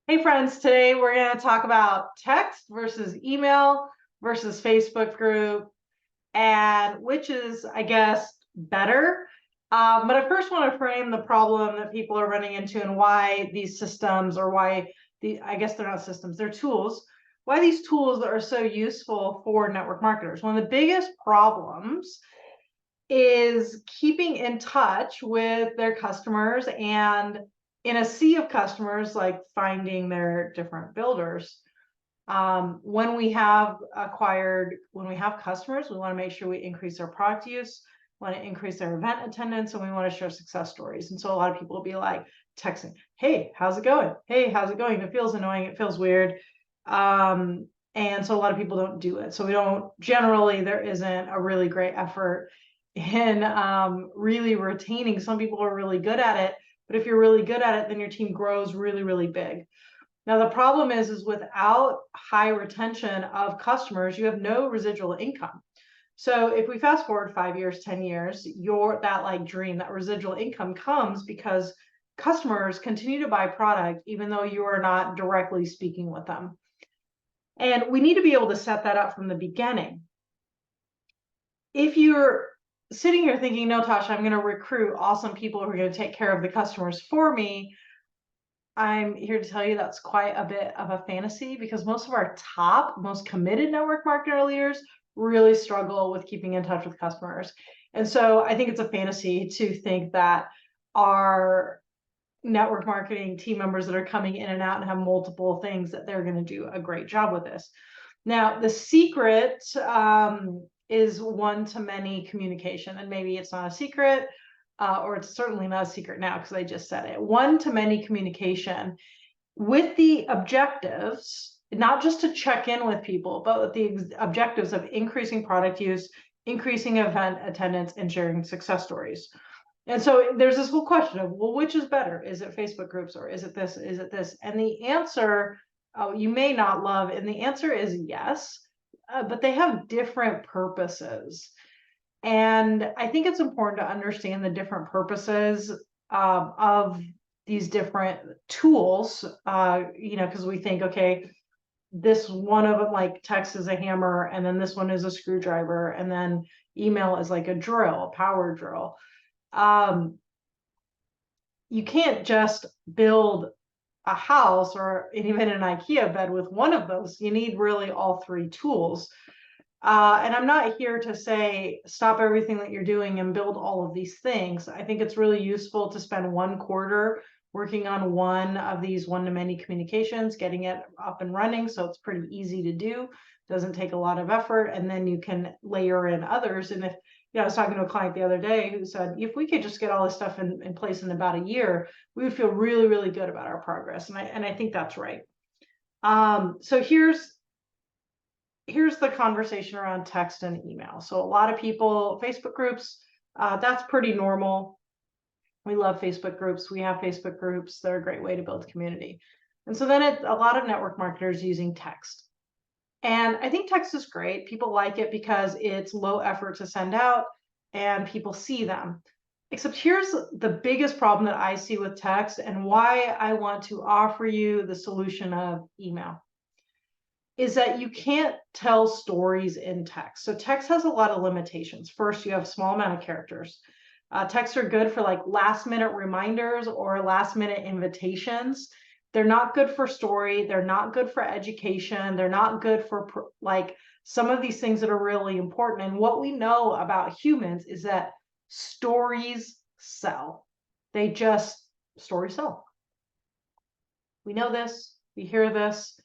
Hey friends, today we're going to talk about text versus email versus Facebook group and which is, I guess, better. But I first want to frame the problem that people are running into and why these systems or I guess they're not systems, they're tools, why these tools are so useful for network marketers. One of the biggest problems is keeping in touch with their customers and in a sea of customers, like finding their different builders. When we have customers, we want to make sure we increase their product use, want to increase their event attendance, and we want to share success stories. And so a lot of people will be like texting, hey, how's it going? Hey, how's it going? It feels annoying. It feels weird. And so a lot of people don't do it. So there isn't a really great effort in really retaining. Some people are really good at it, but if you're really good at it, then your team grows really, really big. Now, the problem is without high retention of customers, you have no residual income. So if we fast forward 5 years, 10 years, that dream, that residual income comes because customers continue to buy product, even though you are not directly speaking with them. And we need to be able to set that up from the beginning. If you're sitting here thinking, no, Tasha, I'm going to recruit awesome people who are going to take care of the customers for me, I'm here to tell you that's quite a bit of a fantasy because most of our most committed network marketer leaders really struggle with keeping in touch with customers. And so I think it's a fantasy to think that our network marketing team members that are coming in and out and have multiple things that they're going to do a great job with this. Now, the secret is one-to-many communication, and maybe it's not a secret, or it's certainly not a secret now because I just said it. One-to-many communication with the objectives, not just to check in with people, but with the objectives of increasing product use, increasing event attendance, and sharing success stories. And so there's this whole question of, well, which is better? Is it Facebook groups or is it this? Is it this? And the answer you may not love, and the answer is yes, but they have different purposes. And I think it's important to understand the different purposes of these different tools, because we think, okay, this one of them, like text is a hammer, and then this one is a screwdriver, and then email is like a drill, a power drill. You can't just build a house or even an IKEA bed with one of those. You need really all three tools. And I'm not here to say stop everything that you're doing and build all of these things. I think it's really useful to spend 1 quarter working on one of these one-to-many communications, getting it up and running so it's pretty easy to do, doesn't take a lot of effort, and then you can layer in others. And if I was talking to a client the other day who said, if we could just get all this stuff in place in about a year, we would feel really, really good about our progress. And I think that's right. So here's the conversation around text and email. So a lot of people, Facebook groups, that's pretty normal. We love Facebook groups. We have Facebook groups. They're a great way to build community. And so then a lot of network marketers using text. And I think text is great. People like it because it's low effort to send out and people see them. Except here's the biggest problem that I see with text and why I want to offer you the solution of email is that you can't tell stories in text. So text has a lot of limitations. First, you have a small amount of characters. Texts are good for like last minute reminders or last minute invitations. They're not good for story. They're not good for education. They're not good for like some of these things that are really important. And what we know about humans is that stories sell. Stories sell. We know this, we hear this,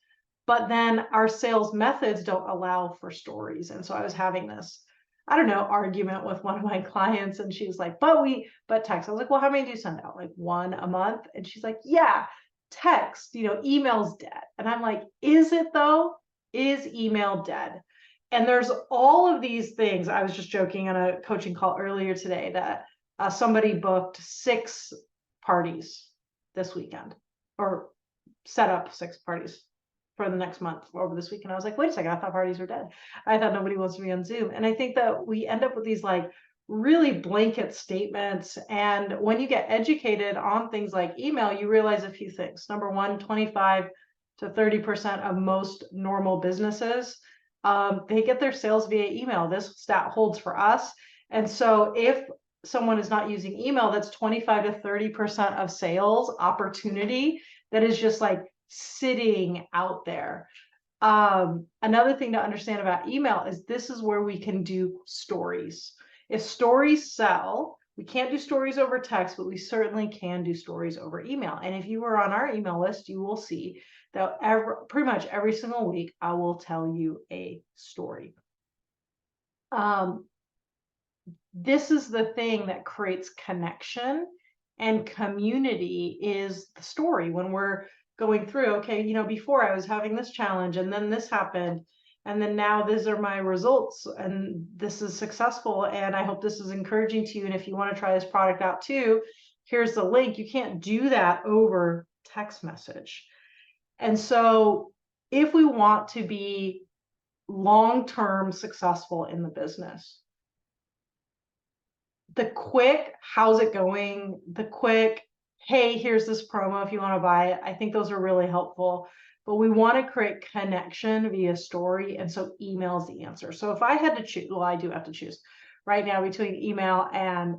but then our sales methods don't allow for stories. And so I was having this, I don't know, argument with one of my clients, and she was like, but text. I was like, well, how many do you send out? Like 1 a month? And she's like, yeah, text, email's dead. And I'm like, is it though? Is email dead? And there's all of these things. I was just joking on a coaching call earlier today that somebody booked 6 parties this weekend, or set up 6 parties for the next month over this week. And I was like, wait a second, I thought parties were dead. I thought nobody wants to be on Zoom. And I think that we end up with these like really blanket statements. And when you get educated on things like email, you realize a few things. Number one, 25 to 30% of most normal businesses, they get their sales via email. This stat holds for us. And so if someone is not using email, that's 25 to 30% of sales opportunity that is just like sitting out there. Another thing to understand about email is this is where we can do stories. If stories sell, we can't do stories over text, but we certainly can do stories over email. And if you are on our email list, you will see that pretty much every single week, I will tell you a story. This is the thing that creates connection, and community is the story. When we're going through, okay, you know, before I was having this challenge and then this happened, and then now these are my results and this is successful, and I hope this is encouraging to you. And if you want to try this product out too, here's the link. You can't do that over text message. And so if we want to be long-term successful in the business, the quick, how's it going? The quick, hey, here's this promo if you want to buy it. I think those are really helpful. But we want to create connection via story. And so email is the answer. So if I had to choose, well, I do have to choose right now between email and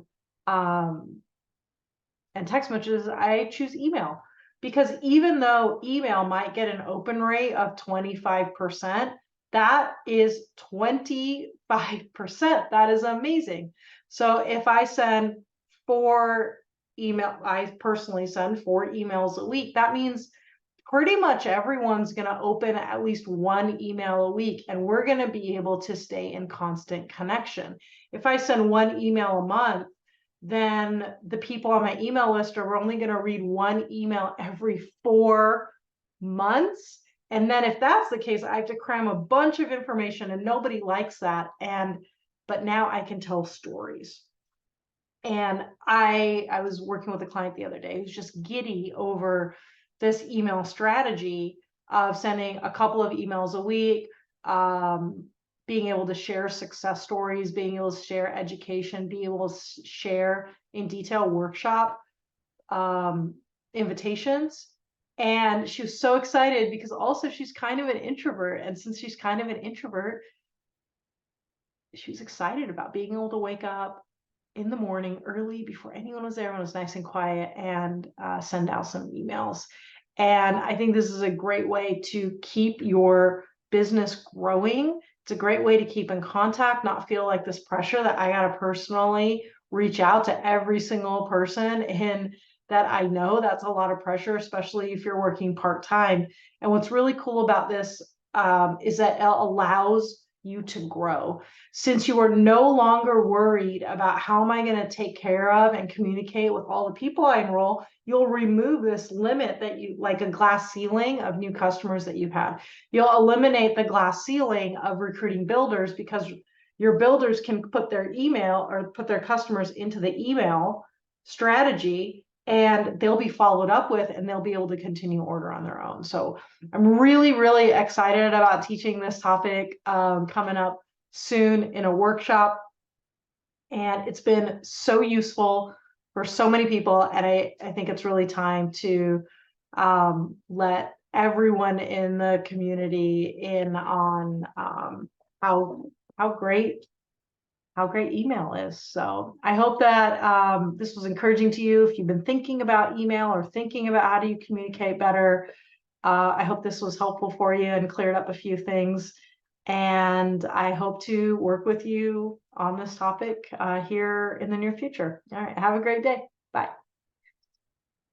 text messages, I choose email. Because even though email might get an open rate of 25%, that is 25%. That is amazing. So if I send 4 email, I personally send 4 emails a week, that means pretty much everyone's going to open at least 1 email a week, and we're going to be able to stay in constant connection. If I send 1 email a month, then the people on my email list are only going to read 1 email every 4 months. And then if that's the case, I have to cram a bunch of information, and nobody likes that. But now I can tell stories. And I was working with a client the other day who's just giddy over this email strategy of sending a couple of emails a week, being able to share success stories, being able to share education, being able to share in detail workshop invitations. And she was so excited because also she's kind of an introvert. And since she's kind of an introvert, she was excited about being able to wake up in the morning early before anyone was there, when it was nice and quiet, and send out some emails. And I think this is a great way to keep your business growing. It's a great way to keep in contact, not feel like this pressure that I got to personally reach out to every single person in that I know. That's a lot of pressure, especially if you're working part-time. And what's really cool about this is that it allows you to grow. Since you are no longer worried about how am I going to take care of and communicate with all the people I enroll, you'll remove this limit that you, like a glass ceiling of new customers that you've had. You'll eliminate the glass ceiling of recruiting builders, because your builders can put their email or put their customers into the email strategy, and they'll be followed up with, and they'll be able to continue order on their own. So I'm really, really excited about teaching this topic coming up soon in a workshop. And it's been so useful for so many people. And I think it's really time to let everyone in the community in on how great email is. So I hope that this was encouraging to you. If you've been thinking about email or thinking about how do you communicate better, I hope this was helpful for you and cleared up a few things. And I hope to work with you on this topic here in the near future. All right, have a great day. Bye.